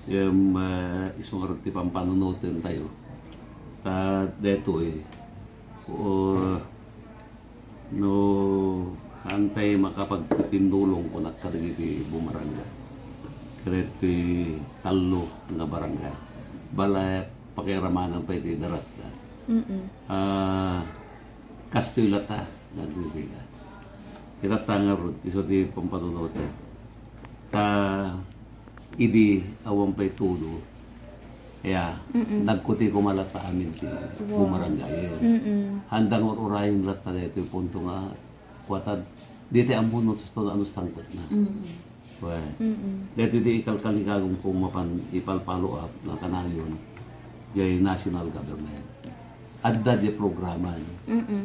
yung isang ti pampanunutin tayo. Ta deto o no hantay makapagtindulong ko nakkarigi bumarangga. Kreti talo nga barangga. Bala pakiramanan pa iti darasta. Kastulata nagbibiga. Kita tangarod iso ti pampanunutin. Ta idi awang pa'y tudo. Kaya, nagkuti ko malat pa amin ti bumarangay. Handang urayin lat na ito yung punto nga kuwatad. Dito ang bunot sa ano sangkot na. Dito di ikalkaligagong kung mapan ipalpalo up na kanayon di national government. Adda di programa.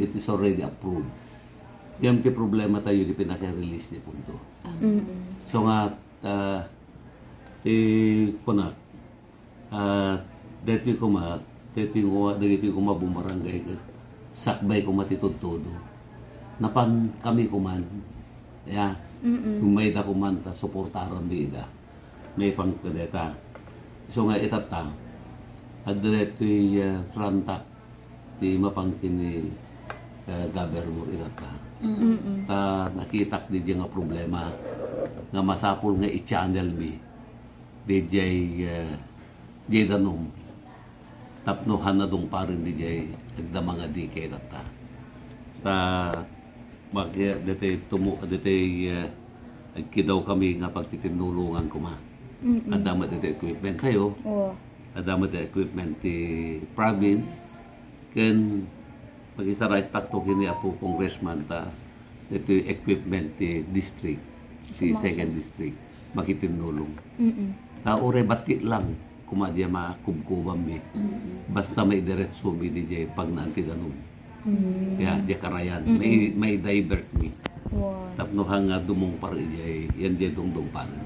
It is already approved. Yung ti problema tayo di pinaka-release di punto. So nga, kunak dito ko mabumarangay sakbay ko matitudtodo napan kami kuman may da kuman ta suportaran bida may pangkadeta so nga itata at dito franta di mapangkin ni governor itata ta nakitak di nga problema nga masapul nga i-channel mi DJ danom tapnohan na dong parin DJ da mga DK nata sa magya dete kidaw kami nga pagtitinulungan kuma adamat dito equipment kayo adamat dito equipment ti province ken pagisaray takto kini apo congressman ta dito equipment ti district si second district makitinulong ta ore bati lang kumadya makubkubam mi basta may diretso mi DJ pag naanti ganun kaya di karayan may divert mi tapno hanga dumong pari yan di dong parin